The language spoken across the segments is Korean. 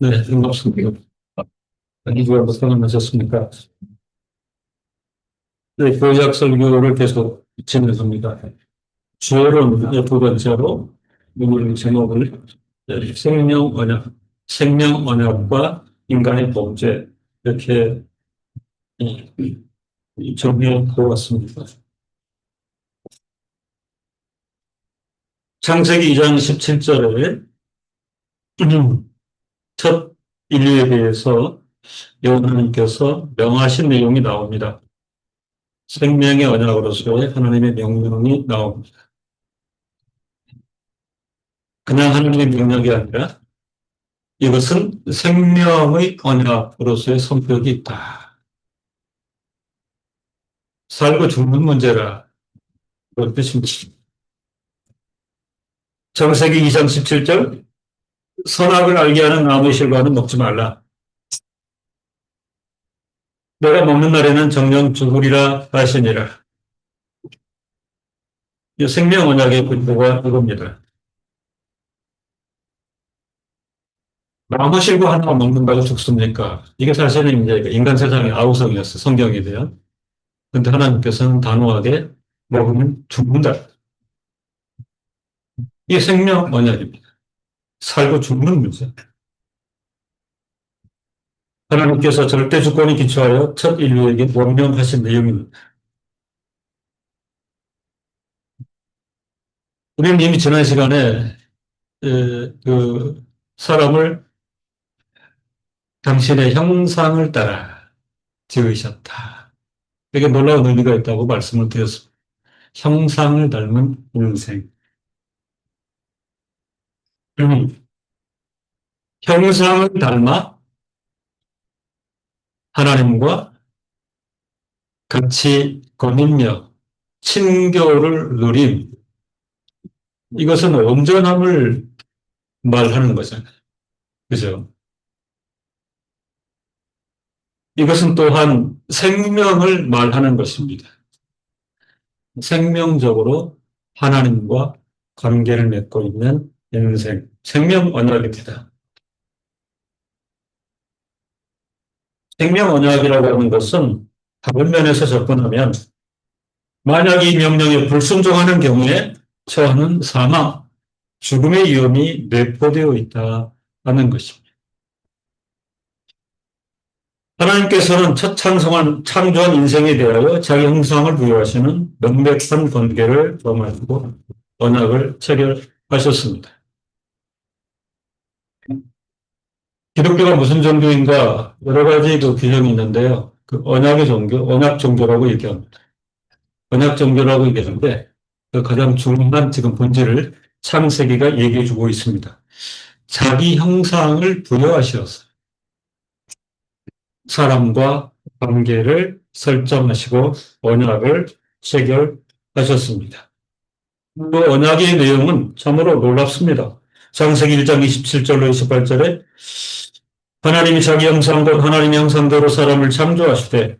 네, 반갑습니다. 이주에 부탁을 하셨습니까? 네, 교약 설교를 계속 진행합니다. 주요는 두 번째로 오늘 제목을 생명 언약, 생명 언약과 인간의 범죄 이렇게 정리해 보았습니다. 창세기 2장 17절에 첫 인류에 대해서 여호와 하나님께서 명하신 내용이 나옵니다. 생명의 언약으로서의 하나님의 명령이 나옵니다. 그냥 하나님의 명령이 아니라 이것은 생명의 언약으로서의 성격이 있다. 살고 죽는 문제라 그런 뜻입니다. 창세기 2장 17절 선악을 알게 하는 나무의 실과는 먹지 말라. 내가 먹는 날에는 정령 죽으리라 하시니라. 이 생명 언약의 근거가 이겁니다. 나무 실과 하나 먹는다고 죽습니까? 이게 사실은 이제 인간 세상의 아우성이었어요. 성경에 대한. 그런데 하나님께서는 단호하게 먹으면 죽는다. 이게 생명 언약입니다. 살고 죽는 문제. 하나님께서 절대 주권에 기초하여 첫 인류에게 명령하신 내용입니다. 우리는 이미 지난 시간에 그 사람을 당신의 형상을 따라 지으셨다. 되게 놀라운 의미가 있다고 말씀을 드렸습니다. 형상을 닮은 인생. 형상을 닮아 하나님과 같이 거닐며 친교를 누린 이것은 온전함을 말하는 거잖아요. 그죠? 이것은 또한 생명을 말하는 것입니다. 생명적으로 하나님과 관계를 맺고 있는 인생, 생명 언약입니다. 생명 언약이라고 하는 것은 다른 면에서 접근하면 만약 이 명령에 불순종하는 경우에 처하는 사망, 죽음의 위험이 내포되어 있다는 것입니다. 하나님께서는 첫 창조한 인생에 대하여 자기 형상을 부여하시는 명백한 관계를 범하시고 언약을 체결하셨습니다. 기독교가 무슨 종교인가 여러 가지 그 규정이 있는데요. 그 언약의 종교, 언약 종교라고 얘기합니다. 언약 종교라고 얘기하는데 그 가장 중요한 지금 본질을 창세기가 얘기해 주고 있습니다. 자기 형상을 부여하시어서 사람과 관계를 설정하시고 언약을 체결하셨습니다. 그 언약의 내용은 참으로 놀랍습니다. 창세기 1장 27절로 28절에 하나님이 자기 형상과 하나님의 형상대로 사람을 창조하시되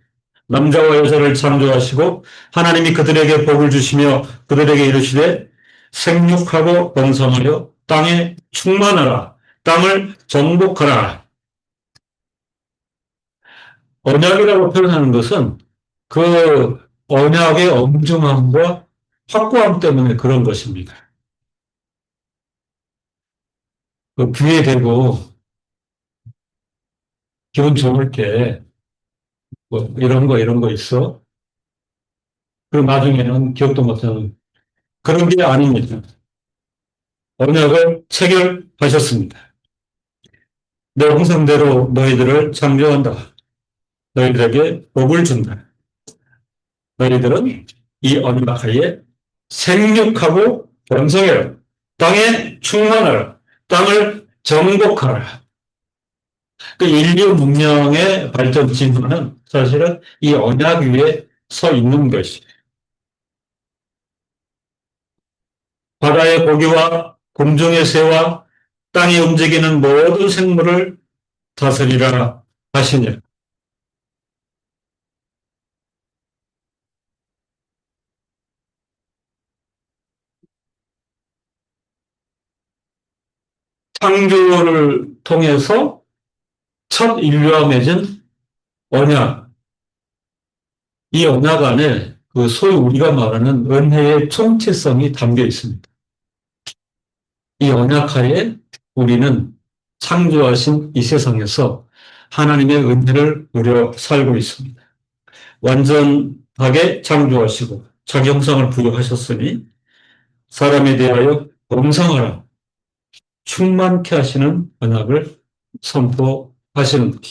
남자와 여자를 창조하시고 하나님이 그들에게 복을 주시며 그들에게 이르시되 생육하고 번성하여 땅에 충만하라 땅을 정복하라. 언약이라고 표현하는 것은 그 언약의 엄중함과 확고함 때문에 그런 것입니다. 그 귀에 대고 기분 좋을 때 뭐 이런 거 있어. 그리고 나중에는 기억도 못하는 그런 게 아닙니다. 언약을 체결하셨습니다. 내 형상대로 너희들을 창조한다. 너희들에게 복을 준다. 너희들은 이 언약 하에 생육하고 번성해라. 땅에 충만하라. 땅을 정복하라. 그 인류 문명의 발전 진화는 사실은 이 언약 위에 서 있는 것이에요. 바다의 고기와 공중의 새와 땅에 움직이는 모든 생물을 다스리라 하시니 창조를 통해서 첫 인류와 맺은 언약, 이 언약 안에 그 소위 우리가 말하는 은혜의 총체성이 담겨 있습니다. 이 언약 하에 우리는 창조하신 이 세상에서 하나님의 은혜를 누려 살고 있습니다. 완전하게 창조하시고 자기 형상을 부여하셨으니 사람에 대하여 범상하라 충만케 하시는 언약을 선포하시는 것.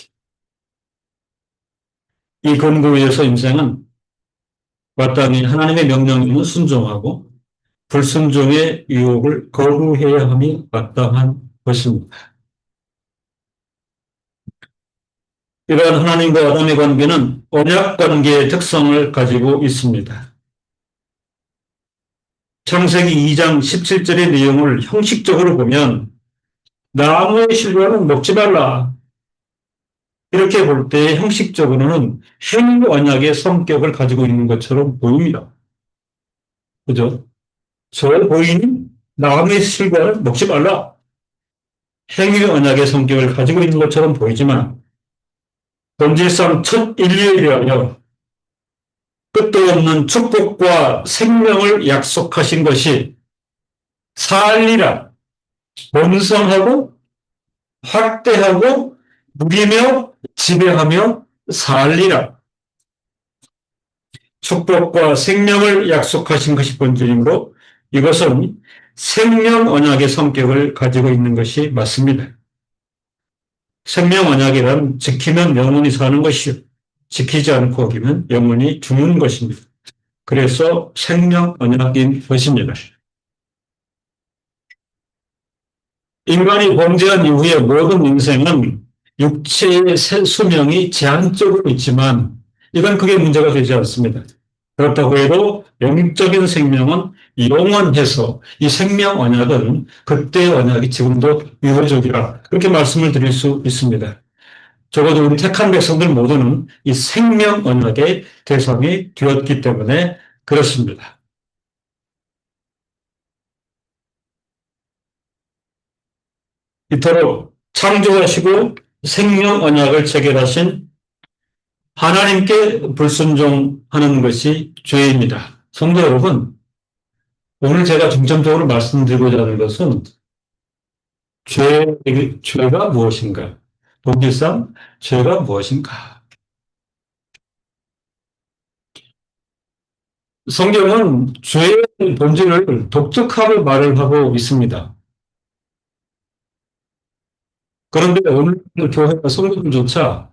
이 근거 위에서 인생은 마땅히 하나님의 명령에는 순종하고 불순종의 유혹을 거부해야 함이 마땅한 것입니다. 이러한 하나님과 아담의 관계는 언약 관계의 특성을 가지고 있습니다. 창세기 2장 17절의 내용을 형식적으로 보면 나무의 실과는 먹지 말라. 이렇게 볼 때 형식적으로는 행위 언약의 성격을 가지고 있는 것처럼 보입니다. 그죠? 저 보이는 나무의 실과는 먹지 말라. 행위 언약의 성격을 가지고 있는 것처럼 보이지만 본질상 첫 인류에 대하여 끝도 없는 축복과 생명을 약속하신 것이 살리라, 번성하고 확대하고 누리며 지배하며 살리라. 축복과 생명을 약속하신 것이 본질이므로 이것은 생명 언약의 성격을 가지고 있는 것이 맞습니다. 생명 언약이란 지키면 영원히 사는 것이요. 지키지 않고 어기면 영원히 죽는 것입니다. 그래서 생명 언약인 것입니다. 인간이 범죄한 이후에 모든 인생은 육체의 수명이 제한적으로 있지만 이건 크게 문제가 되지 않습니다. 그렇다고 해도 영적인 생명은 영원해서 이 생명 언약은 그때의 언약이 지금도 유효적이라 그렇게 말씀을 드릴 수 있습니다. 적어도 우리 택한 백성들 모두는 이 생명 언약의 대상이 되었기 때문에 그렇습니다. 이토록 창조하시고 생명 언약을 체결하신 하나님께 불순종하는 것이 죄입니다. 성도 여러분, 오늘 제가 중점적으로 말씀드리고자 하는 것은 죄가 무엇인가? 본질상 죄가 무엇인가? 성경은 죄의 본질을 독특하게 말을 하고 있습니다. 그런데 오늘 교회와 성도들조차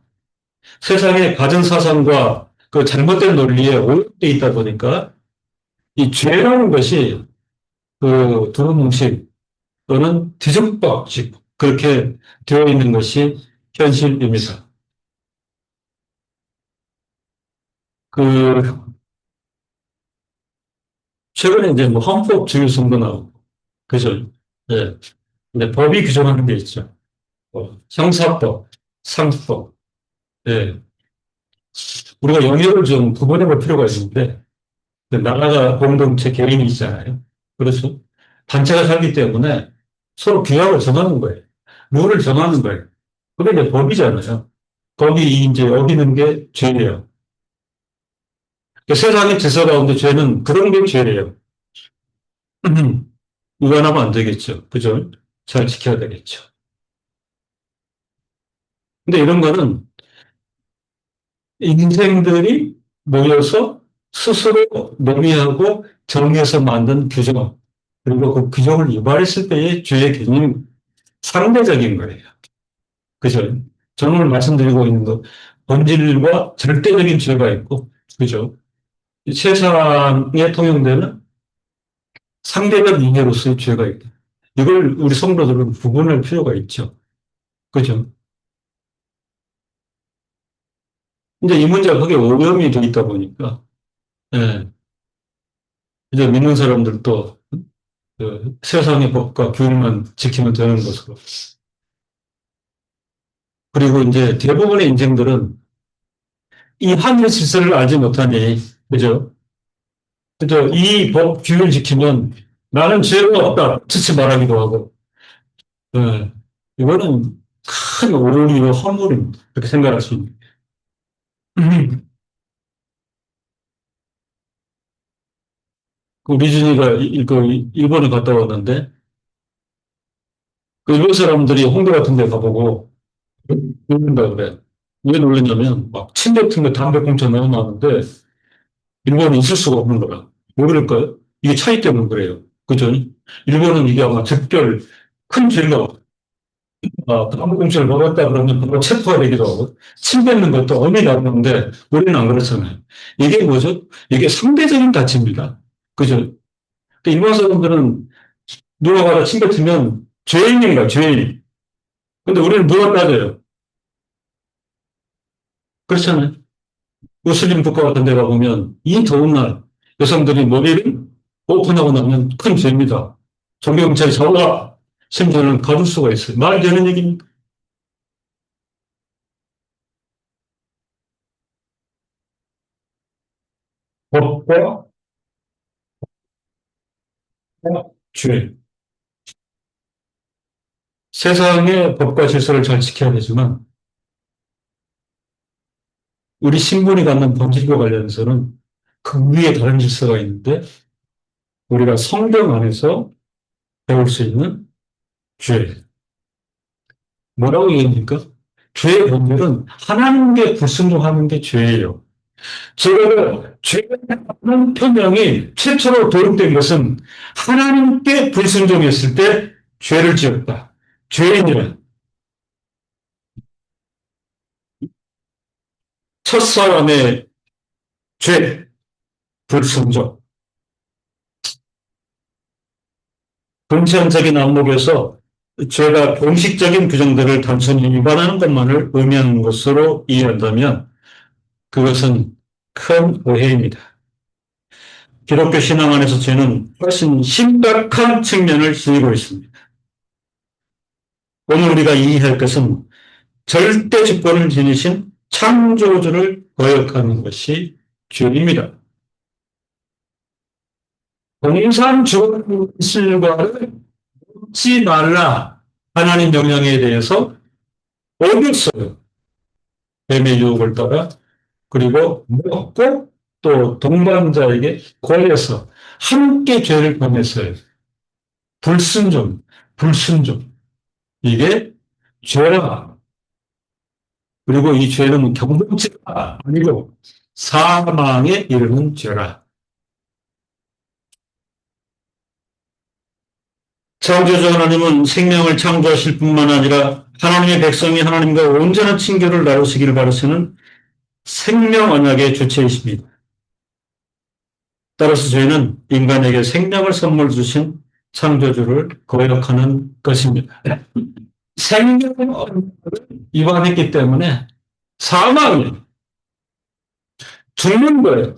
세상의 가진 사상과 그 잘못된 논리에 오염되어 있다 보니까 이 죄라는 것이 그 두루뭉실 또는 뒤죽박죽 그렇게 되어 있는 것이 현실입니다. 그 최근에 이제 뭐 헌법주의성도 나오고 그죠? 예. 근데 법이 규정하는 게 있죠. 형사법, 상법. 예. 우리가 영역을 좀 구분해 볼 필요가 있는데 그 나라가 공동체 개인이 있잖아요. 그래서 단체가 살기 때문에 서로 규약을 정하는 거예요. 룰을 정하는 거예요. 그게 이제 법이잖아요. 법이 이제 어기는 게 죄예요. 세상의 질서 가운데 죄는 그런 게 죄래요. 위반하면 안 되겠죠. 그죠? 잘 지켜야 되겠죠. 근데 이런 거는 인생들이 모여서 스스로 논의하고 정해서 만든 규정, 그리고 그 규정을 유발했을 때의 죄의 개념이 상대적인 거예요. 그죠? 저는 오늘 말씀드리고 있는 거, 본질과 절대적인 죄가 있고, 그죠? 세상에 통용되는 상대적 잉여로서의 죄가 있다. 이걸 우리 성도들은 구분할 필요가 있죠. 그죠? 이제 이 문제가 크게 오염이 돼 있다 보니까, 예, 이제 믿는 사람들도 그 세상의 법과 규율만 지키면 되는 것으로. 그리고 이제 대부분의 인생들은 이 하늘의 질서를 알지 못하니, 그죠? 그죠? 이 법 규율 지키면 나는 죄가 없다. 특히 말하기도 하고. 예, 이거는 큰 오류요 허물입니다. 그렇게 생각할 수 있는. 그 리준이가 일본에 갔다 왔는데 그 일본 사람들이 홍대 같은 데 가보고 놀린다 그래. 왜 놀리냐면 막 침 같은 거 담배꽁초 넣어놨는데 일본은 있을 수가 없는 거야. 왜 그럴까요? 이게 차이 때문에 그래요. 그죠? 일본은 이게 아마 특별 큰 죄가 담배꽁초를 먹었다 그러면 바로 체포가 되기도 하고 침 뱉는 것도 엄히 다루는데 우리는 안 그렇잖아요. 이게 뭐죠? 이게 상대적인 가치입니다. 그죠? 일본 사람들은 누가 가다 침 뱉으면 죄인인가 죄인. 근데 우리는 누가 따져요? 그렇잖아요. 무슬림 국가 같은 데 가보면 이 더운 날 여성들이 머리를 오픈하고 나면 큰 죄입니다. 종교경찰이 잡아라. 심지어는 가둘 수가 있어요. 말 되는 얘기입니까? 법과 죄. 세상의 법과 질서를 잘 지켜야 되지만 우리 신분이 갖는 본질과 관련해서는 그 위에 다른 질서가 있는데 우리가 성경 안에서 배울 수 있는 죄. 뭐라고 얘기합니까? 죄의 본질은 하나님께 불순종하는 게 죄예요. 제가 죄라는 표명이 최초로 도입된 것은 하나님께 불순종했을 때 죄를 지었다. 죄인이란 첫사람의 죄, 불순종. 금천적인 안목에서 죄가 공식적인 규정들을 단순히 위반하는 것만을 의미하는 것으로 이해한다면 그것은 큰 오해입니다. 기독교 신앙 안에서 죄는 훨씬 심각한 측면을 지니고 있습니다. 오늘 우리가 이해할 것은 절대 주권을 지니신 창조주를 거역하는 것이 죄입니다. 동산 주술과를 묻지 말라 하나님 명령에 대해서 어겼어요. 뱀의 유혹을 따라 그리고 먹고 또 동반자에게 권해서 함께 죄를 범했어요. 불순종, 불순종. 이게 죄라. 그리고 이 죄는 경범죄가 아니고 사망에 이르는 죄라. 창조주 하나님은 생명을 창조하실 뿐만 아니라 하나님의 백성이 하나님과 온전한 친교를 나누시기를 바라시는 생명 언약의 주체이십니다. 따라서 저희는 인간에게 생명을 선물 주신 창조주를 거역하는 것입니다. 생명 언약을 위반했기 때문에 사망이 죽는 거예요.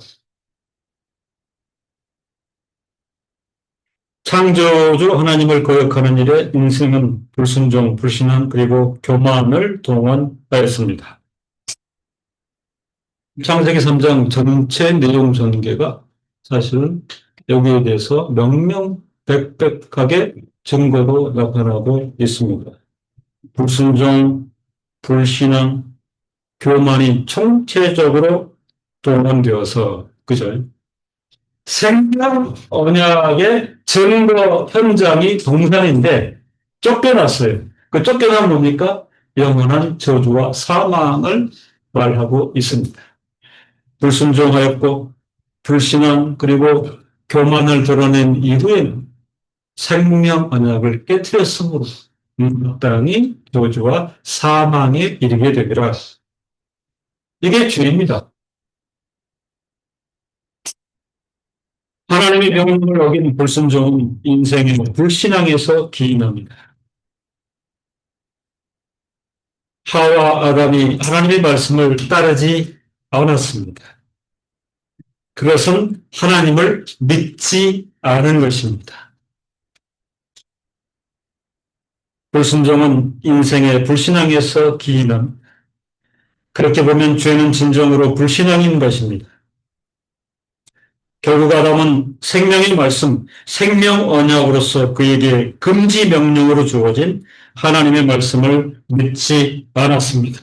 창조주 하나님을 거역하는 일에 인생은 불순종, 불신앙 그리고 교만을 동원하였습니다. 창세기 3장 전체 내용 전개가 사실은 여기에 대해서 명명백백하게 증거로 나타나고 있습니다. 불순종, 불신앙, 교만이 총체적으로 동원되어서 그죠? 생명 언약의 증거 현장이 동산인데 쫓겨났어요. 그 쫓겨난 뭡니까? 영원한 저주와 사망을 말하고 있습니다. 불순종하였고 불신앙 그리고 교만을 드러낸 이후에는 생명 언약을 깨뜨렸으므로 마땅히 저주와 사망에 이르게 되리라. 이게 죄입니다. 하나님의 명령을 어긴 불순종은 인생의 불신앙에서 기인합니다. 하와 아담이 하나님의 말씀을 따르지 않았습니다. 그것은 하나님을 믿지 않은 것입니다. 불순종은 인생의 불신앙에서 기인함. 그렇게 보면 죄는 진정으로 불신앙인 것입니다. 결국 아담은 생명의 말씀, 생명 언약으로서 그에게 금지 명령으로 주어진 하나님의 말씀을 믿지 않았습니다.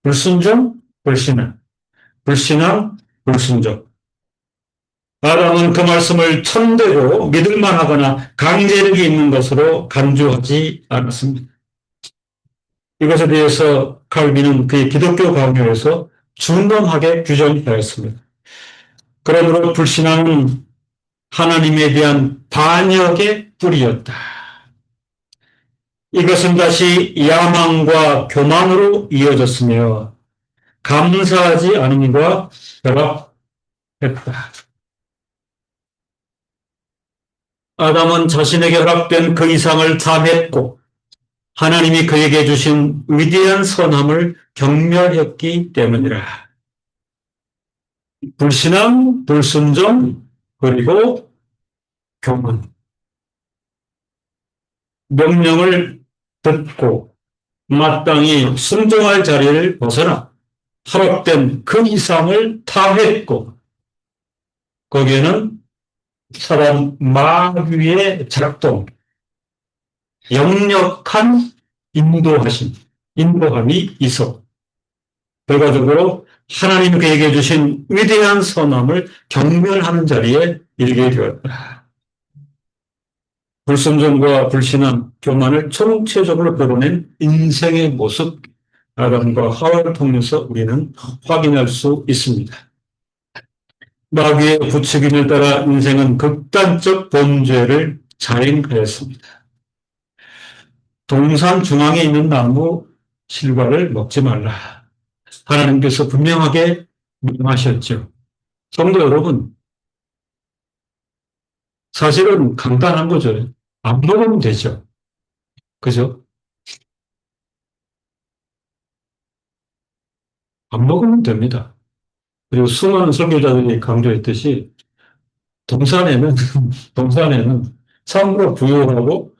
불순종, 불신앙, 불신앙, 불순종. 아담은 그 말씀을 천대로 믿을만하거나 강제력이 있는 것으로 간주하지 않았습니다. 이것에 대해서 칼빈은 그의 기독교 강요에서 준엄하게 규정하였습니다. 그러므로 불신앙은 하나님에 대한 반역의 뿌리였다. 이것은 다시 야망과 교만으로 이어졌으며 감사하지 않음과 결합했다. 아담은 자신에게 허락된 그 이상을 탐했고 하나님이 그에게 주신 위대한 선함을 경멸했기 때문이라. 불신앙, 불순종, 그리고 교만. 명령을 듣고 마땅히 순종할 자리를 벗어나 허락된 그 이상을 탐했고 거기에는 사람 마귀의 작동, 역력한 인도함이 있어 결과적으로 하나님이 그에게 주신 위대한 선함을 경멸하는 자리에 이르게 되었다. 불순종과 불신앙, 교만을 총체적으로 드러낸 인생의 모습, 아담과 하와를 통해서 우리는 확인할 수 있습니다. 마귀의 부추김에 따라 인생은 극단적 범죄를 자행하였습니다. 동산 중앙에 있는 나무 실과를 먹지 말라. 하나님께서 분명하게 명하셨죠. 성도 여러분, 사실은 간단한 거죠. 안 먹으면 되죠. 그죠? 안 먹으면 됩니다. 그리고 수많은 선교자들이 강조했듯이 동산에는 동산에는 참으로 부유하고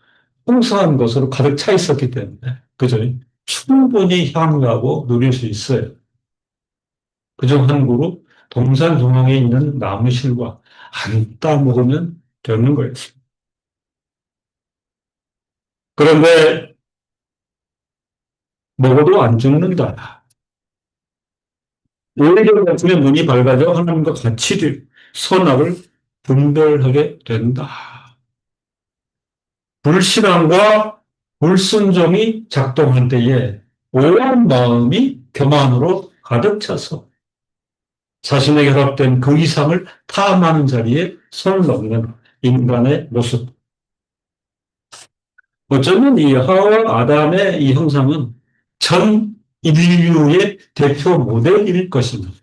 풍성한 것으로 가득 차 있었기 때문에 그죠? 충분히 향유하고 누릴 수 있어요. 그중 한 그루 동산 중앙에 있는 나무실과 안 따먹으면 되는 거였습니다. 그런데 먹어도 안 죽는다. 오히려 같으면 눈이 밝아져 하나님과 같이 될 선악을 분별하게 된다. 불신앙과 불순종이 작동할 때에 온 마음이 교만으로 가득 차서 자신에게 허락된 그 이상을 탐하는 자리에 손을 넣는 인간의 모습. 어쩌면 이 하와 아담의 이 형상은 전 인류의 대표 모델일 것입니다.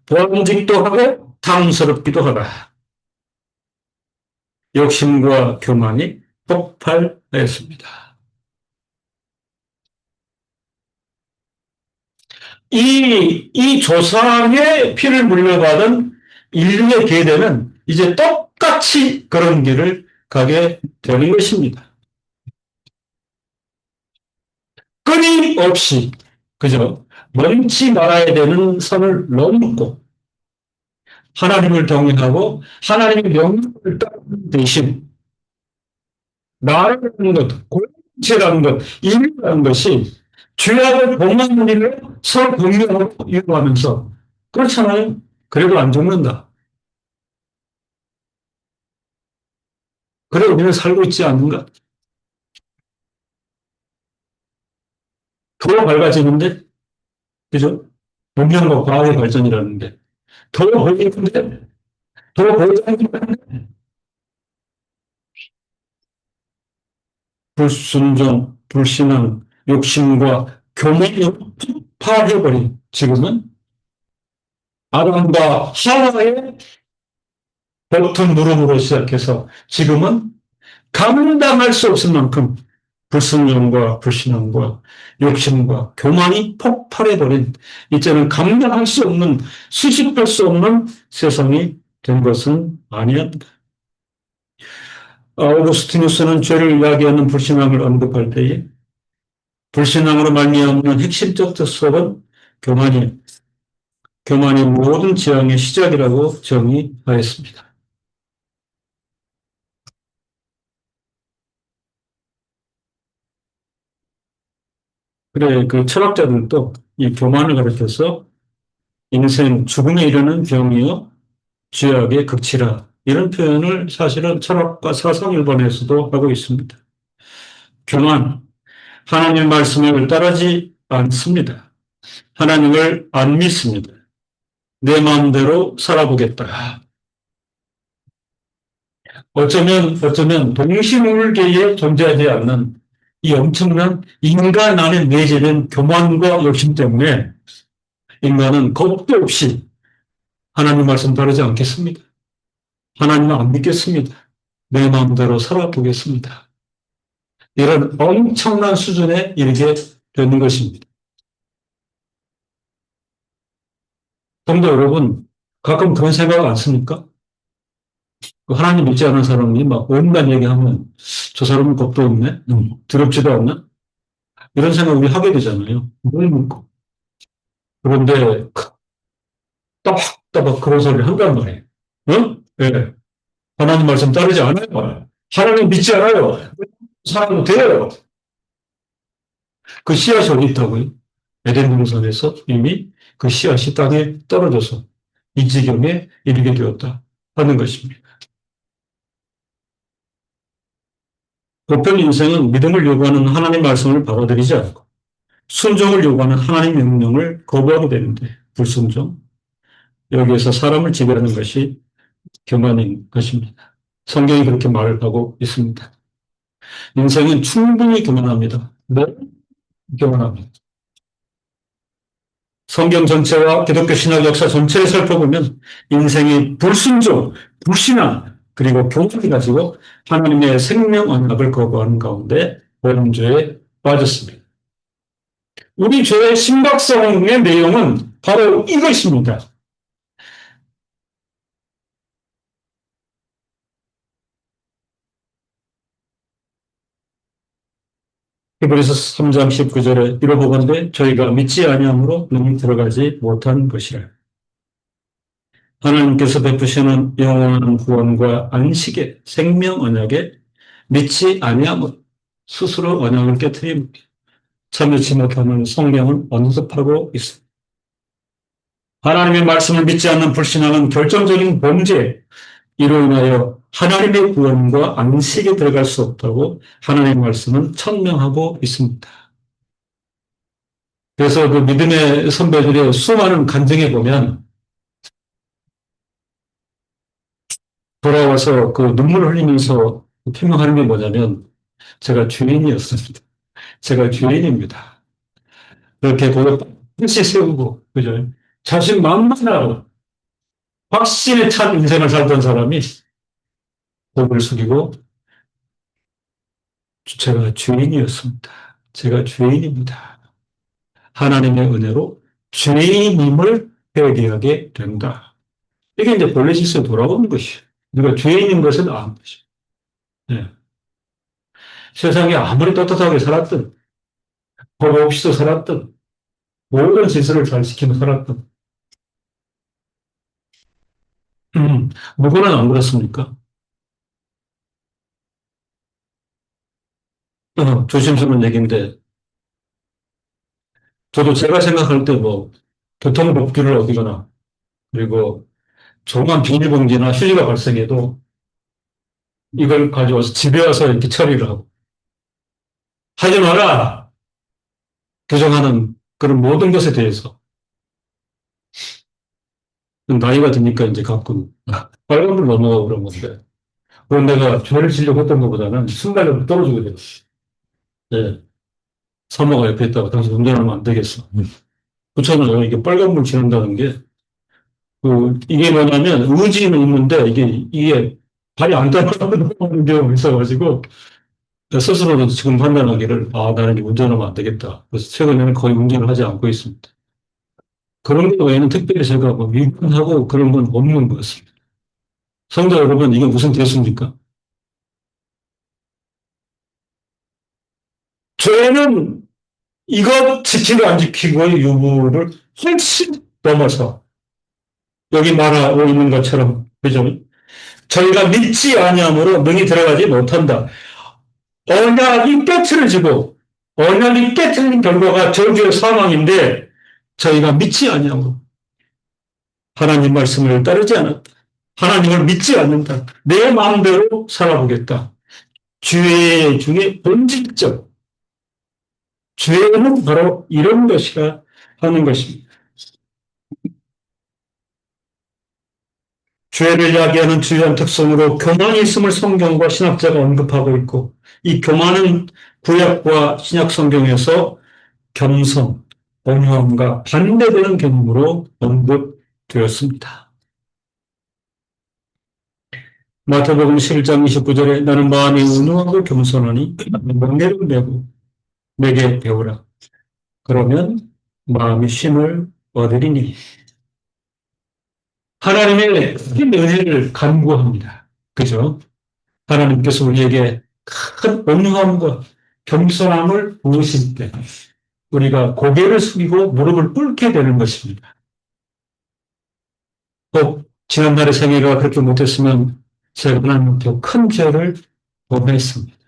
보람직도 하고 탐스럽기도 하다. 욕심과 교만이 폭발했습니다. 이 조상의 피를 물려받은 인류의 계대는 이제 똑같이 그런 길을 가게 되는 것입니다. 끊임없이, 그죠? 넘지 말아야 되는 선을 넘고, 하나님을 경외하고, 하나님의 명령을 따르는 대신, 나라는 것, 공동체라는 것, 인류라는 것이 죄악을 범하는 일을 서로 공유하고 이루어가면서, 그렇잖아요? 그래도 안 죽는다. 그래, 우리는 살고 있지 않는가? 더 밝아지는데, 그죠? 문명과 과학의 발전이라는 게. 더 보이는데, 더 보이는데, 불순종, 불신앙, 욕심과 교만이 폭발해버린 지금은 아담과 하와의 버튼 누름으로 시작해서 지금은 감당할 수 없을 만큼 불순종과 불신앙과 욕심과 교만이 폭발해버린 이제는 감당할 수 없는 수습할 수 없는 세상이 된 것은 아니었다. 오구스티누스는 죄를 이야기하는 불신앙을 언급할 때에 불신앙으로 말미암는 핵심적 수업은 교만이, 교만이 모든 재앙의 시작이라고 정의하였습니다. 그래, 그 철학자들도 이 교만을 가르쳐서 인생 죽음에 이르는 병이요, 죄악의 극치라. 이런 표현을 사실은 철학과 사상 일본에서도 하고 있습니다. 교만, 하나님 말씀을 따르지 않습니다. 하나님을 안 믿습니다. 내 마음대로 살아보겠다. 어쩌면 동시물계에 존재하지 않는 이 엄청난 인간 안에 내재된 교만과 욕심 때문에 인간은 겁도 없이 하나님 말씀 따르지 않겠습니다. 하나님을 안 믿겠습니다. 내 마음대로 살아보겠습니다. 이런 엄청난 수준에 이르게 되는 것입니다. 성도 여러분, 가끔 그런 생각 안 씁니까? 하나님 믿지 않은 사람이 막 온갖 얘기하면 저 사람은 겁도 없네? 두렵지도 않나? 이런 생각 우리 하게 되잖아요. 뭘 믿고. 그런데 따박따박 그런 소리를 한단 말이에요. 어? 예. 하나님 말씀 따르지 않아요. 하나님 믿지 않아요. 사람은 돼요. 그 씨앗이 어디 있다고요? 에덴 동산에서 이미 그 씨앗이 땅에 떨어져서 이 지경에 이르게 되었다 하는 것입니다. 보편 인생은 믿음을 요구하는 하나님 말씀을 받아들이지 않고 순종을 요구하는 하나님 명령을 거부하게 되는데 불순종, 여기에서 사람을 지배하는 것이 교만인 것입니다. 성경이 그렇게 말하고 있습니다. 인생은 충분히 교만합니다. 네? 교만합니다. 성경 전체와 기독교 신학 역사 전체를 살펴보면 인생이 불순종, 불신앙, 그리고 교만이 가지고 하나님의 생명 언약을 거부하는 가운데 범죄에 빠졌습니다. 우리 죄의 심각성의 내용은 바로 이것입니다. 히브리서 3장 19절에 이러보건대 저희가 믿지 아니함으로 능히 들어가지 못한 것이라. 하나님께서 베푸시는 영원한 구원과 안식의 생명 언약에 믿지 아니함으로 스스로 언약을 깨뜨림 참여치 못하는 성경은 언급하고 있습니다. 하나님의 말씀을 믿지 않는 불신앙은 결정적인 범죄, 이로 인하여 하나님의 구원과 안식에 들어갈 수 없다고 하나님의 말씀은 천명하고 있습니다. 그래서 그 믿음의 선배들의 수많은 간증에 보면 돌아와서 그 눈물을 흘리면서 표명하는 게 뭐냐면 제가 죄인이었습니다. 제가 죄인입니다. 그렇게 고백 끝이 세우고 그죠? 자신만만하고 확신에 찬 인생을 살던 사람이 고개를 숙이고 제가 죄인이었습니다. 제가 죄인입니다. 하나님의 은혜로 죄인임을 회개하게 된다. 이게 이제 본래 질서에 돌아오는 것이에요. 우리가 죄인인 것을 아는 것이죠. 네. 세상에 아무리 떳떳하게 살았든, 법 없이도 살았든, 모든 질서를 잘 지키며 살았든, 누구는 안 그렇습니까? 조심스러운 얘기인데, 저도 제가 생각할 때 뭐, 교통법규를 어기거나, 그리고 조그만 비닐봉지나 휴지가 발생해도 이걸 가져와서 집에 와서 이렇게 처리를 하고, 하지 마라! 규정하는 그런 모든 것에 대해서 나이가 드니까 이제 가끔 빨간불 넘어가고 그런 건데, 그건 내가 죄를 지려고 했던 것보다는 순간적으로 떨어지게 됐어. 예. 사모가 옆에 있다가 당신 운전하면 안 되겠어. 그렇잖아요. 이게 빨간불 지난다는 게, 이게 뭐냐면 의지는 있는데 이게 발이 안 따라가는 경우가 있어가지고, 스스로도 지금 판단하기를, 나는 이제 운전하면 안 되겠다. 그래서 최근에는 거의 운전을 하지 않고 있습니다. 그런 것 외에는 특별히 제가 뭐 위반하고 그런 건 없는 것 같습니다. 성도 여러분, 이게 무슨 대수입니까? 죄는 이것 지키고 안 지키고의 유무를 훨씬 넘어서 여기 말하고 있는 것처럼 그죠? 저희가 믿지 아니함으로 능히 들어가지 못한다. 언약이 깨트려지고 언약이 깨트린 결과가 저주의 사망인데 저희가 믿지 아니함으로 하나님 말씀을 따르지 않았다. 하나님을 믿지 않는다. 내 마음대로 살아보겠다. 죄 중에 본질적 죄는 바로 이런 것이라 하는 것입니다. 죄를 야기하는 주요한 특성으로 교만이 있음을 성경과 신학자가 언급하고 있고 이 교만은 구약과 신약 성경에서 겸손, 온유함과 반대되는 개념으로 언급되었습니다. 마태복음 11장 29절에 나는 마음이 온유하고 겸손하니 명예를 내고 내게 배우라. 그러면 마음이 쉼을 얻으리니 하나님의 큰 은혜를 간구합니다. 그죠? 하나님께서 우리에게 큰 온유함과 겸손함을 부으실 때 우리가 고개를 숙이고 무릎을 꿇게 되는 것입니다. 꼭 지난날의 생애가 그렇게 못했으면 제가 하나님께 큰 죄를 범했습니다.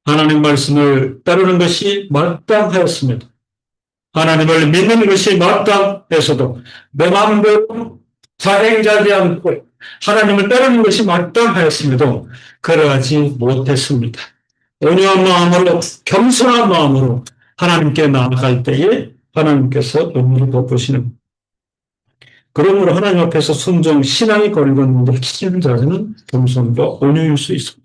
하나님 말씀을 따르는 것이 마땅하였습니다. 하나님을 믿는 것이 마땅해서도 내 마음대로 자행자지 않고 하나님을 따르는 것이 마땅하였음에도 그러하지 못했습니다. 온유한 마음으로 겸손한 마음으로 하나님께 나아갈 때에 하나님께서 은혜를 베푸시는 그러므로 하나님 앞에서 순종 신앙이 걸렸는데 핵심 자세는 겸손과 온유일 수 있습니다.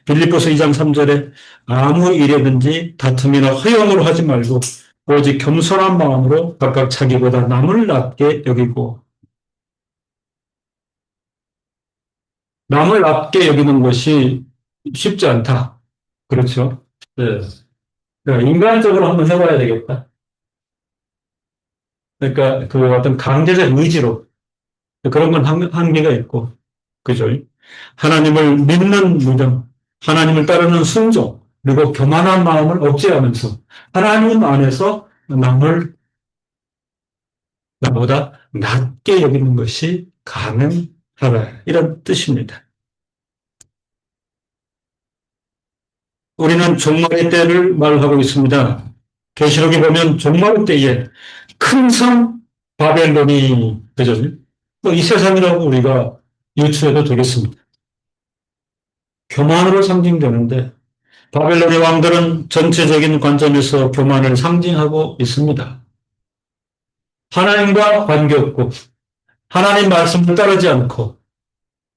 빌립보서 2장 3절에 아무 일에든지 다툼이나 허영으로 하지 말고 오직 겸손한 마음으로 각각 자기보다 남을 낮게 여기고 남을 낮게 여기는 것이 쉽지 않다. 그렇죠? 네. 그러니까 인간적으로 한번 해봐야 되겠다. 그러니까 그 어떤 강제적 의지로 그런 건 한계가 있고, 그죠? 하나님을 믿는 믿음, 하나님을 따르는 순종, 그리고 교만한 마음을 억제하면서 하나님 안에서 남을 나보다 낮게 여기는 것이 가능하다. 이런 뜻입니다. 우리는 종말의 때를 말하고 있습니다. 계시록에 보면 종말의 때에 큰 성 바벨론이 그죠? 뭐이 세상이라고 우리가 유추해도 되겠습니다. 교만으로 상징되는데 바벨론의 왕들은 전체적인 관점에서 교만을 상징하고 있습니다. 하나님과 관계없고 하나님 말씀을 따르지 않고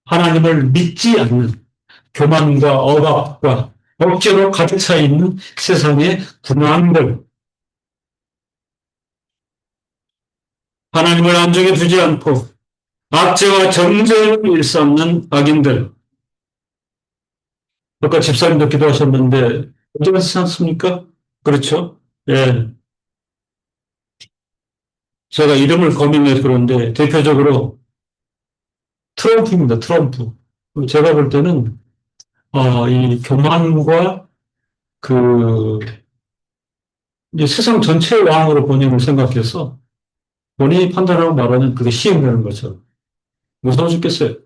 하나님을 믿지 않는 교만과 억압과 억지로 가득 차 있는 세상의 군왕들, 하나님을 안중에 두지 않고 악재와 정죄를 일삼는 악인들. 아까 집사님도 기도하셨는데 괜찮지 않습니까? 그렇죠? 예. 제가 이름을 거명해서 그런데 대표적으로 트럼프입니다. 트럼프. 제가 볼 때는 이 교만과 그 이제 세상 전체의 왕으로 본인을 생각해서 본인이 판단하고 말하는 그게 시행되는 거죠. 무서워 죽겠어요.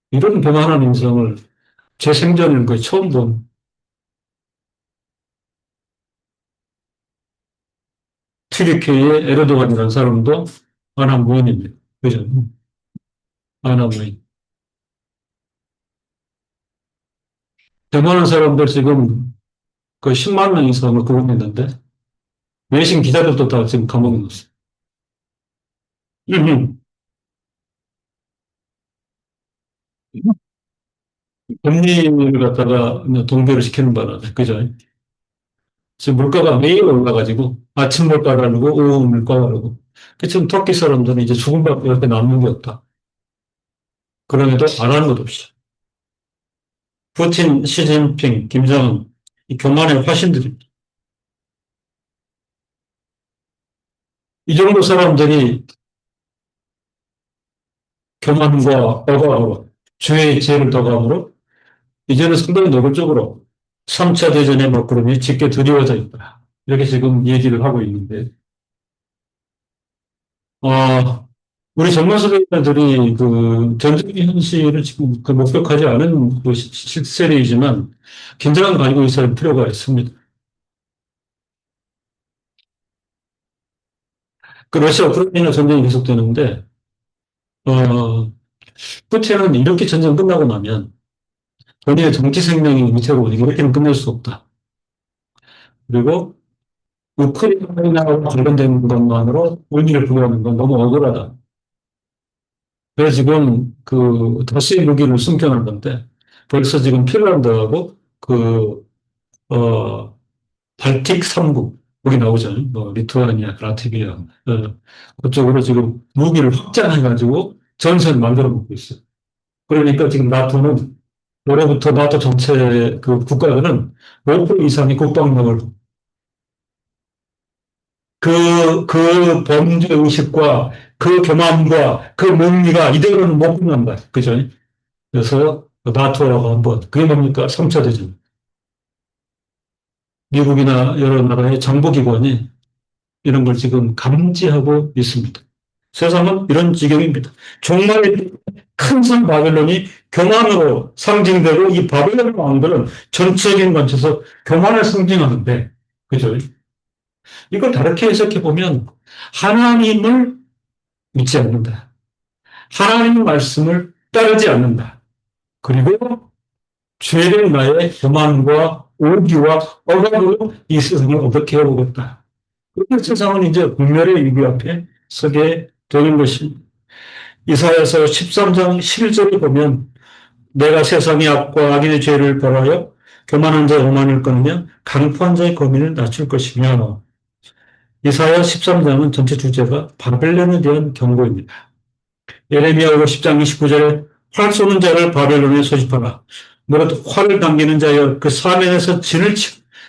이런 교만한 인성을 제 생전에는 거의 처음 본 튀르키예의 에르도간이라는 사람도 아나무인입니다. 그죠? 아나무인. 교만한 사람들 지금 거의 10만 명 이상을 구금했는데 외신 기자들도 다 지금 감옥에 넣었어요. 금리를 갖다가 동결을 시키는 바람에, 그죠? 지금 물가가 매일 올라가지고, 아침 물가라고, 오후 물가라고. 지금 터키 사람들은 이제 죽음밖에 남는 게 없다. 그럼에도 안 하는 것 없이. 푸틴, 시진핑, 김정은, 이 교만의 화신들입니다. 이 정도 사람들이 교만과 억압으로, 죄의 죄를 더감으로, 이제는 상당히 노골적으로 3차 대전의 먹구름이 짙게 드리워져 있다. 이렇게 지금 얘기를 하고 있는데, 어, 우리 젊은 세대들이 그 전쟁의 현실을 지금 그 목격하지 않은 그 세대이지만 긴장을 가지고 있어야 할 필요가 있습니다. 그 러시아 우크라이나 전쟁이 계속되는데, 어, 끝에는 이렇게 전쟁 끝나고 나면 본인의 정치 생명이 위태로워 이렇게는 끝낼 수 없다. 그리고 우크라이나와 관련된 것만으로 의미를 부여하는 건 너무 억울하다. 그래서 지금 그 다수의 무기를 숨겨놓은 건데 벌써 지금 핀란드하고 그, 어, 발틱 3국, 거기 나오잖아요. 뭐, 리투아니아, 라트비아, 그쪽으로 지금 무기를 확장해가지고 전선을 만들어 먹고 있어요. 그러니까 지금 나토는 올해부터 나토 전체 그 국가들은 5% 이상의 국방력을 그 범죄 의식과 그 교만과 그 논리가 이대로는 못 끝난다. 그죠? 그래서 나토라고 한번, 그게 뭡니까? 3차 대전. 미국이나 여러 나라의 정보기관이 이런 걸 지금 감지하고 있습니다. 세상은 이런 지경입니다. 종말의 큰 산 바벨론이 교만으로 상징되고 이 바벨론 왕들은 전체적인 관점에서 교만을 상징하는데, 그죠? 이걸 다르게 해석해 보면 하나님을 믿지 않는다. 하나님의 말씀을 따르지 않는다. 그리고 죄를 나의 교만과 오기와 억압으로 이 세상을 어떻게 해보겠다. 그렇게 세상은 이제 분멸의 위기 앞에 서게 되는 것입니다. 이사야서 13장 11절에 보면 내가 세상의 악과 악인의 죄를 벌하여 교만한 자의 오만을 끊으며 강포한 자의 고민을 낮출 것이며 이사야 13장은 전체 주제가 바벨론에 대한 경고입니다. 예레미야 10장 29절에 활 쏘는 자를 바벨론에 소집하라. 무릇 활을 당기는 자여 그 사면에서 진을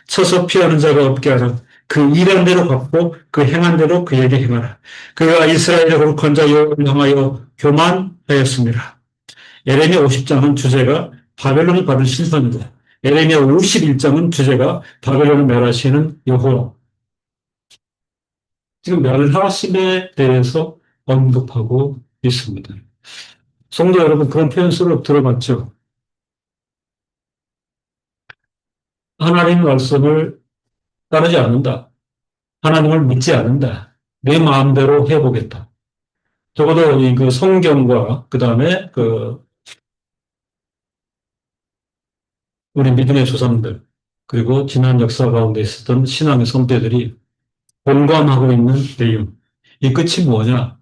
쳐서 피하는 자가 없게 하라. 그 일한 대로 갚고 그 행한 대로 그에게 행하라. 그가 이스라엘의 거룩한 자 여호와를 향하여 교만하였습니다. 예레미야 50장은 주제가 바벨론이 받은 심판이다. 예레미야 51장은 주제가 바벨론을 멸하시는 여호와. 지금 멸하심에 대해서 언급하고 있습니다. 성도 여러분, 그런 표현 수록 들어봤죠? 하나님의 말씀을 따르지 않는다. 하나님을 믿지 않는다. 내 마음대로 해보겠다. 적어도 그 성경과 그 다음에 그 우리 믿음의 조상들 그리고 지난 역사 가운데 있었던 신앙의 선배들이 공감하고 있는 내용. 이 끝이 뭐냐?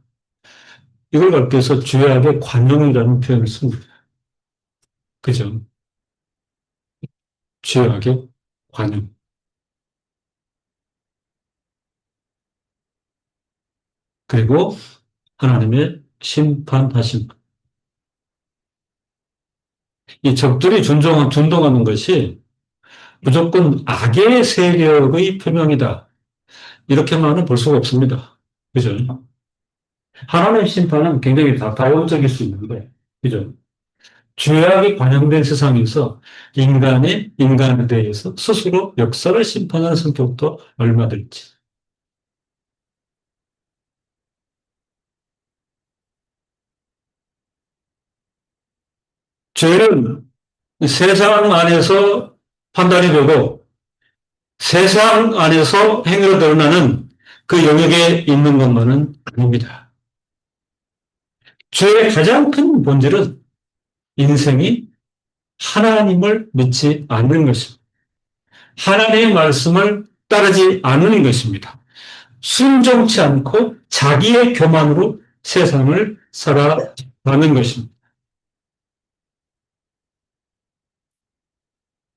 이걸 넓혀서 죄악의 관용이라는 표현을 씁니다. 그죠? 죄악의 관용. 그리고 하나님의 심판하심. 이 적들이 준동하는 것이 무조건 악의 세력의 표명이다. 이렇게만은 볼 수가 없습니다. 그죠? 하나님의 심판은 굉장히 다원적일 수 있는데, 그죠? 죄악이 관영된 세상에서 인간이 인간에 대해서 스스로 역사를 심판하는 성격도 얼마든지. 죄는 세상 안에서 판단이 되고 세상 안에서 행위로 드러나는 그 영역에 있는 것만은 아닙니다. 죄의 가장 큰 본질은 인생이 하나님을 믿지 않는 것입니다. 하나님의 말씀을 따르지 않는 것입니다. 순종치 않고 자기의 교만으로 세상을 살아가는 것입니다.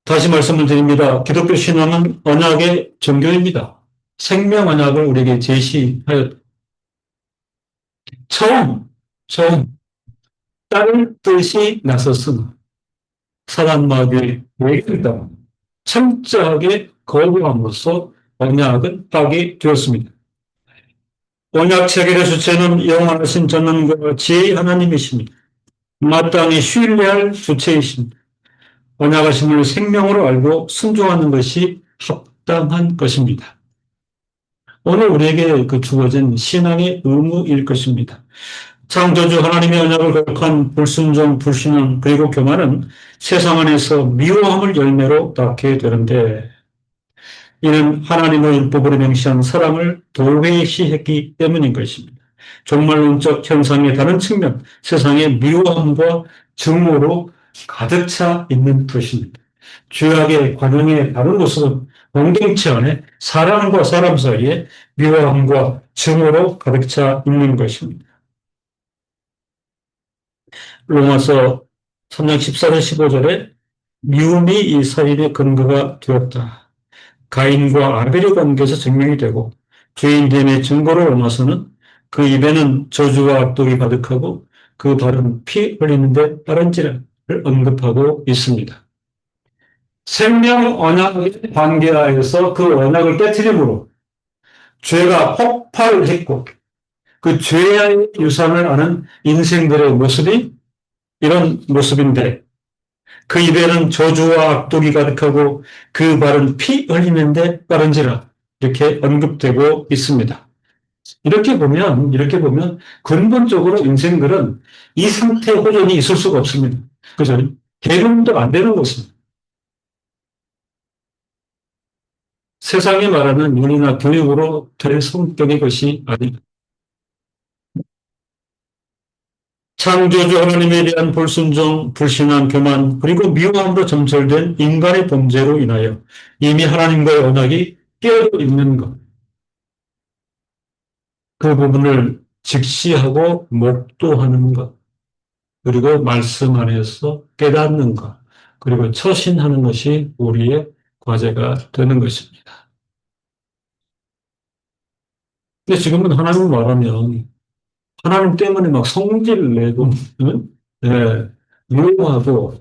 다시 말씀을 드립니다. 기독교 신앙은 언약의 종교입니다. 생명 언약을 우리에게 제시하여 처음, 처음 따를 뜻이 나섰으나 사단 마귀의 얘기를 따라 철저하게 거부함으로써 언약은 파기되었습니다. 언약 체결의 주체는 영원하신 전능과 지혜의 하나님이십니다. 마땅히 신뢰할 주체이십니다. 언약하심을 생명으로 알고 순종하는 것이 합당한 것입니다. 오늘 우리에게 그 주어진 신앙의 의무일 것입니다. 창조주 하나님의 언약을 거역한 불순종, 불신앙, 그리고 교만은 세상 안에서 미워함을 열매로 낳게 되는데, 이는 하나님의 율법으로 명시한 사랑을 도외시했기 때문인 것입니다. 종말론적 현상의 다른 측면, 세상의 미워함과 증오로 가득 차 있는 것입니다. 죄악의 관용의 다른 모습은 공동체 안에 사람과 사람 사이에 미워함과 증오로 가득 차 있는 것입니다. 로마서 3장 14절 15절에 미움이 이 사일의 근거가 되었다. 가인과 아벨의 관계에서 증명이 되고 죄인됨의 증거로 로마서는 그 입에는 저주와 악독이 가득하고 그 발은 피 흘리는데 따른지를 언급하고 있습니다. 생명 언약의 관계하에서 그 언약을 깨뜨림으로 죄가 폭발했고 그 죄의 유산을 아는 인생들의 모습이 이런 모습인데, 그 입에는 저주와 악독이 가득하고 그 발은 피 흘리는데 빠른지라 이렇게 언급되고 있습니다. 이렇게 보면 근본적으로 인생들은 이 상태 호전이 있을 수가 없습니다. 그죠? 개론도 안 되는 것입니다. 세상이 말하는 윤리나 교육으로 될 성격의 것이 아닙니다. 창조주 하나님에 대한 불순종, 불신앙, 교만, 그리고 미워함으로 점철된 인간의 범죄로 인하여 이미 하나님과의 언약이 깨어져 있는 것, 그 부분을 직시하고 목도하는 것, 그리고 말씀 안에서 깨닫는 것, 그리고 처신하는 것이 우리의 과제가 되는 것입니다. 근데 지금은 하나님 말하면 하나님 때문에 막 성질을 내고, 네, 미워하고,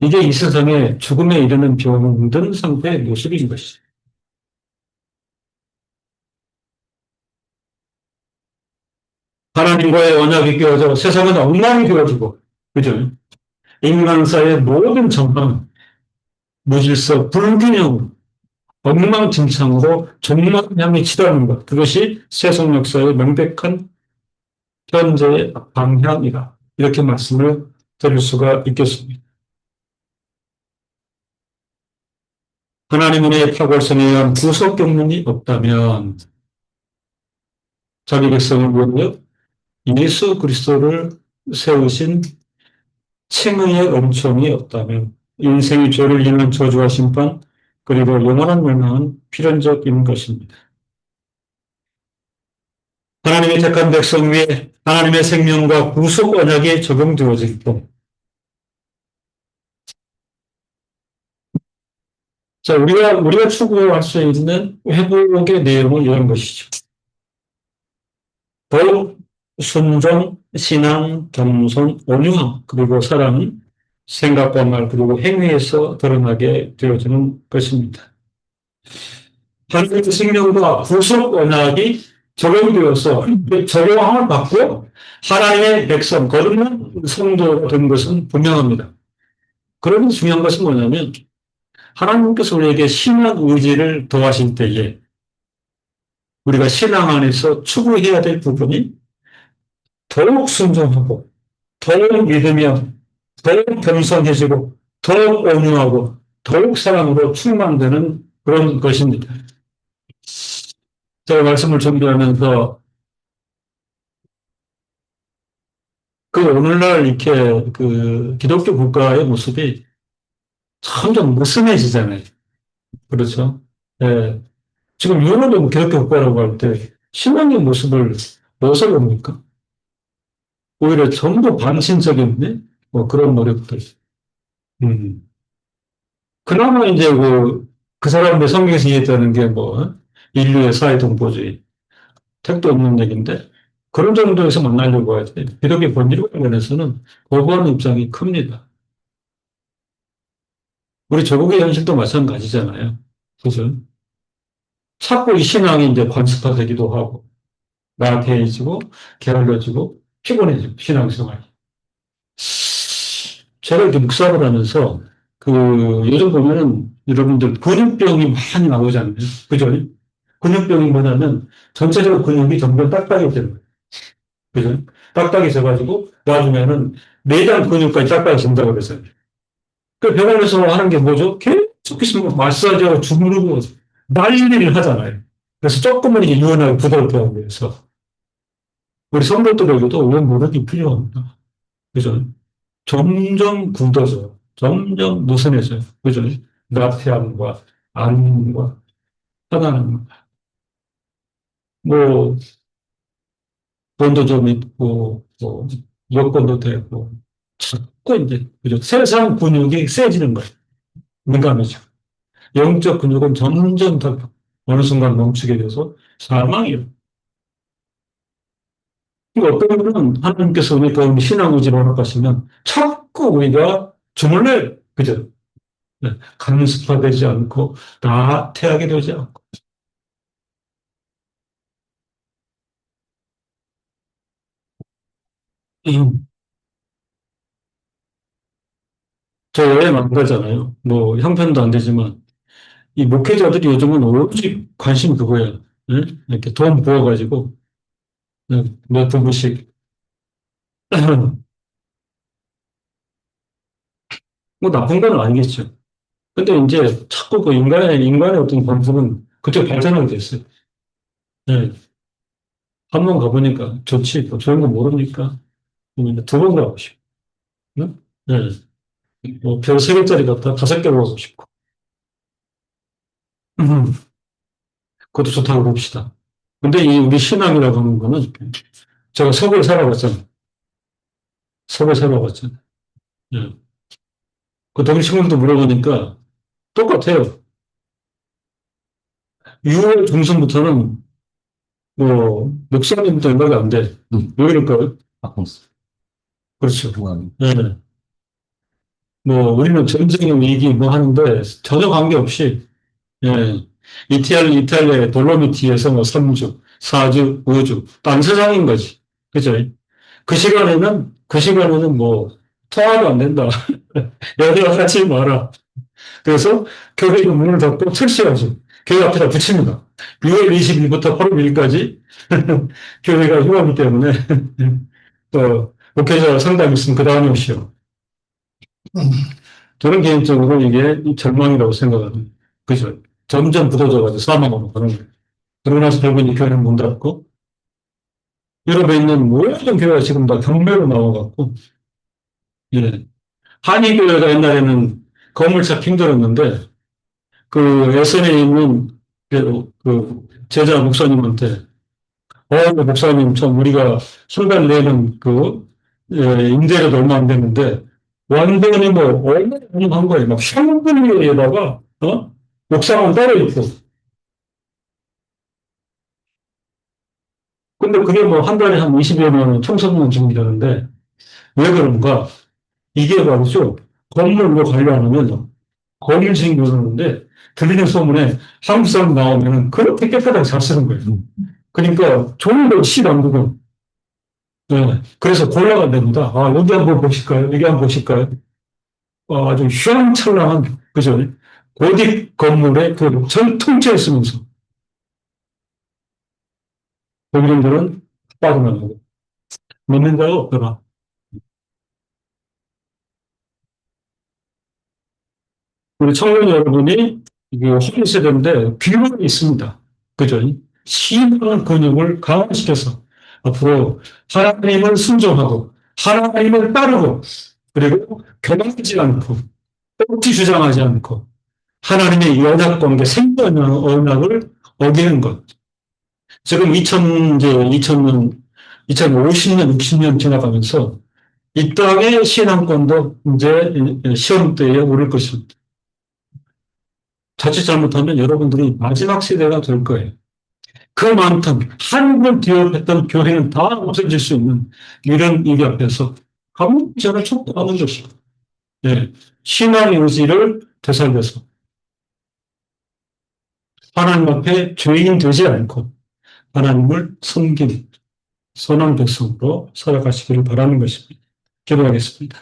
이게 이 세상에 죽음에 이르는 병든 상태의 모습인 것이죠. 하나님과의 언약이 깨어져 세상은 엉망이 되어지고, 그죠? 인간사의 모든 전망, 무질서, 불균형, 엉망진창으로 종말을 향해 치닫는 것. 그것이 세상 역사의 명백한 현재의 방향이다. 이렇게 말씀을 드릴 수가 있겠습니다. 하나님의 파벌성에 의한 구속 경륜이 없다면 자기 백성을 위하여 예수 그리스도를 세우신 칭의의 은총이 없다면 인생의 죄를 인한 저주와 심판 그리고 영원한 멸망은 필연적인 것입니다. 하나님의 택한 백성 위에 하나님의 생명과 구속 언약이 적용되어질 때, 자, 우리가 추구할 수 있는 회복의 내용은 이런 것이죠. 법, 순종, 신앙, 겸손, 온유함, 그리고 사랑은 생각과 말, 그리고 행위에서 드러나게 되어지는 것입니다. 하나님의 생명과 구속 언약이 적용되어서 적용함을 받고 하나님의 백성, 거듭난 성도가 된 것은 분명합니다. 그러면 중요한 것은 뭐냐면 하나님께서 우리에게 신앙 의지를 더하실 때에 우리가 신앙 안에서 추구해야 될 부분이 더욱 순종하고 더욱 믿으며 더욱 겸손해지고 더욱 온유하고 더욱 사랑으로 충만되는 그런 것입니다. 제가 말씀을 준비하면서 그 오늘날 이렇게 그 기독교 국가의 모습이 점점 무슨해지잖아요. 그렇죠? 예. 지금 유럽은 기독교 국가라고 할 때 신앙의 모습을 무엇을 봅니까? 오히려 전부 반신적인 뭐 그런 노력들. 음. 그나마 이제 그 사람들 성경에서 얘기했다는 게 뭐 인류의 사회 동포주의, 택도 없는 얘기인데 그런 정도에서 만나려고 하지. 기독교 본질과 관련해서는 거부하는 입장이 큽니다. 우리 조국의 현실도 마찬가지잖아요. 그죠? 자꾸 이 신앙이 이제 관습화되기도 하고, 나태해지고, 게을러지고, 피곤해지고, 신앙생활. 제가 이렇게 묵상을 하면서 그 요즘 보면은 여러분들 근육병이 많이 나오잖아요. 그죠? 근육병이 뭐냐면 전체적으로 근육이 점점 딱딱해지는 거예요. 그죠? 딱딱해져가지고 나중에는 내장 근육까지 딱딱해진다고 그래서요. 그 병원에서 하는 게 뭐죠? 계속해서 뭐 마사지하고 주무르고 난리를 하잖아요. 그래서 조금은 이게 유연하게 부드럽게 위해서 우리 성도들에게도 이런 노력이 필요합니다. 그죠? 점점 굳어져요. 점점 느슨해져요. 그죠? 나태함과 안과 편안함, 뭐 돈도 좀 있고 뭐 여건도 되고 자꾸 이제 그죠? 세상 근육이 세지는 거예요. 민감해져. 영적 근육은 점점 더 어느 순간 멈추게 돼서 사망이에요. 그러니까 어떤 분은 하나님께서 우리가 신앙 의지로 허락하시면 자꾸 우리가 주물러요. 그죠? 네. 간섭화되지 않고 나태하게 되지 않고. 음, 저 여행 안 가잖아요. 뭐 형편도 안 되지만 이 목회자들이 요즘은 오로지 관심 그거예요. 네? 이렇게 돈 부어가지고 몇 분씩 뭐 나쁜 건 아니겠죠. 근데 이제 자꾸 그 인간의 어떤 본성은 그쪽 발전하게 됐어요. 네. 한 번 가보니까 좋지, 또 좋은 거 모르니까 두 번 가고 싶고, 네? 네. 뭐별 세 개짜리 갖다 다섯 개로 가고 싶고, 음, 그것도 좋다고 봅시다. 근데 이 우리 신앙이라고 하는 거는 제가 석을 살아봤잖아요. 석을 살아봤잖아요. 네. 그 독일 친구들도 물어보니까 똑같아요. 6월 중순부터는 뭐 목사님도 연락이 안 돼. 왜 그럴까요? 그렇죠. 네. 뭐 우리는 전쟁의 위기 뭐 하는데 전혀 관계없이 예. 이탈리아의 돌로미티에서 뭐 3주, 4주, 5주, 딴 세상인 거지. 그죠? 그 시간에는 뭐, 통화도 안 된다. 여기와 같이 마라. 그래서 교회 문을 닫고 철시하죠. 교회 앞에다 붙입니다. 6월 20일부터 8월 1일까지 교회가 휴하기 때문에, 목회자 상담 있으면 그 다음에 오시오. 저는 개인적으로 이게 절망이라고 생각합니다. 그죠? 점점 굳어져가지고 사망으로 가는 거예요. 그러고 나서 결국 이 교회는 문 닫고, 유럽에 있는 모든 교회가 지금 다 경매로 나와갖고, 예. 한의교회가 옛날에는 건물 찾기 힘들었는데, 그 예선에 있는 그 제자 목사님한테, 목사님, 참, 우리가 한 달 내는 임대료도 얼마 안 되는데, 완전히 뭐, 얼마나 한 거예요. 막 샹들리에다가, 목사만 따로 있고. 근데 그게 뭐 한 달에 한 20여만 원 청소년 중이라는데, 왜 그런가? 이게 말이죠. 건물로 관리 안 하면 거리를 생겨오는데 들리는 소문에 한국 사람 나오면 그렇게 깨끗하게 잘 쓰는 거예요. 그러니까 좋은 걸 시도 네. 그래서 골라가 됩니다. 아, 여기 한번 보실까요? 여기 한번 보실까요? 아주 휘황찬란한, 그죠? 고딕 건물에 전 통째에 쓰면서 독일인들은 빠져나가고 믿는 자가 없더라. 우리 청년 여러분이 이게 호기 세대인데 귀문이 있습니다. 그죠? 신앙 근육을 강화시켜서 앞으로 하나님을 순종하고 하나님을 따르고 그리고 교만하지 않고 옳지 주장하지 않고 하나님의 연약 관계 생명 언약을 어기는 것. 지금 2000년, 2050년, 60년 지나가면서 이 땅의 신앙권도 이제 시험대에 오를 것입니다. 자칫 잘못하면 여러분들이 마지막 세대가 될 거예요. 그 많던 한국을 기업했던 교회는 다 없어질 수 있는 이런 위기 앞에서 감옥자를 촉구하는 것입니다. 예. 신앙의 의지를 되살려서 하나님 앞에 죄인 되지 않고 하나님을 섬기는 선한 백성으로 살아가시기를 바라는 것입니다. 기도하겠습니다.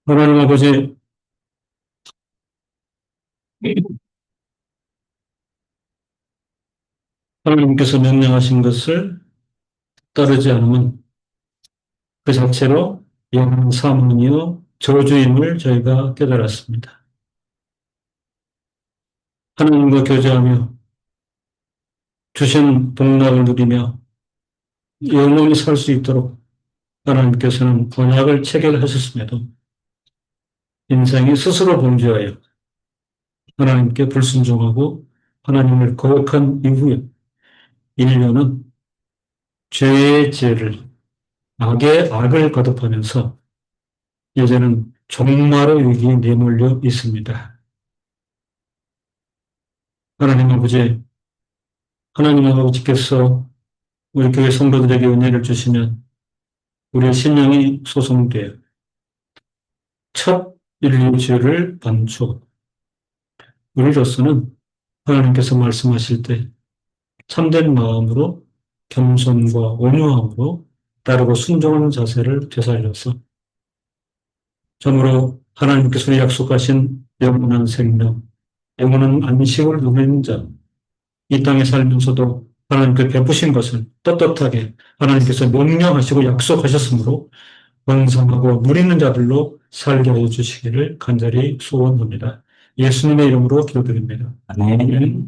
하나님 아버지, 하나님께서 명령하신 것을 따르지 않으면 그 자체로 영사문이요 저주임을 저희가 깨달았습니다. 하나님과 교제하며 주신 복락을 누리며 영원히 살 수 있도록 하나님께서는 언약을 체결하셨음에도 인생이 스스로 범죄하여 하나님께 불순종하고 하나님을 거역한 이후에 인류는 죄의 죄를, 악의 악을 거듭하면서 이제는 종말의 위기에 내몰려 있습니다. 하나님 아버지, 하나님 아버지께서 우리 교회 성도들에게 은혜를 주시면 우리의 신령이 소송되어 첫 인류 죄를 반추 우리로서는 하나님께서 말씀하실 때 참된 마음으로 겸손과 온유함으로 따르고 순종하는 자세를 되살려서 참으로 하나님께서 약속하신 영원한 생명, 영원한 안식을 누리는 자, 이 땅에 살면서도 하나님께 베푸신 것을 떳떳하게 하나님께서 명령하시고 약속하셨으므로 완성하고 누리는 자들로 살게 하여 주시기를 간절히 소원합니다. 예수님의 이름으로 기도드립니다. 아멘.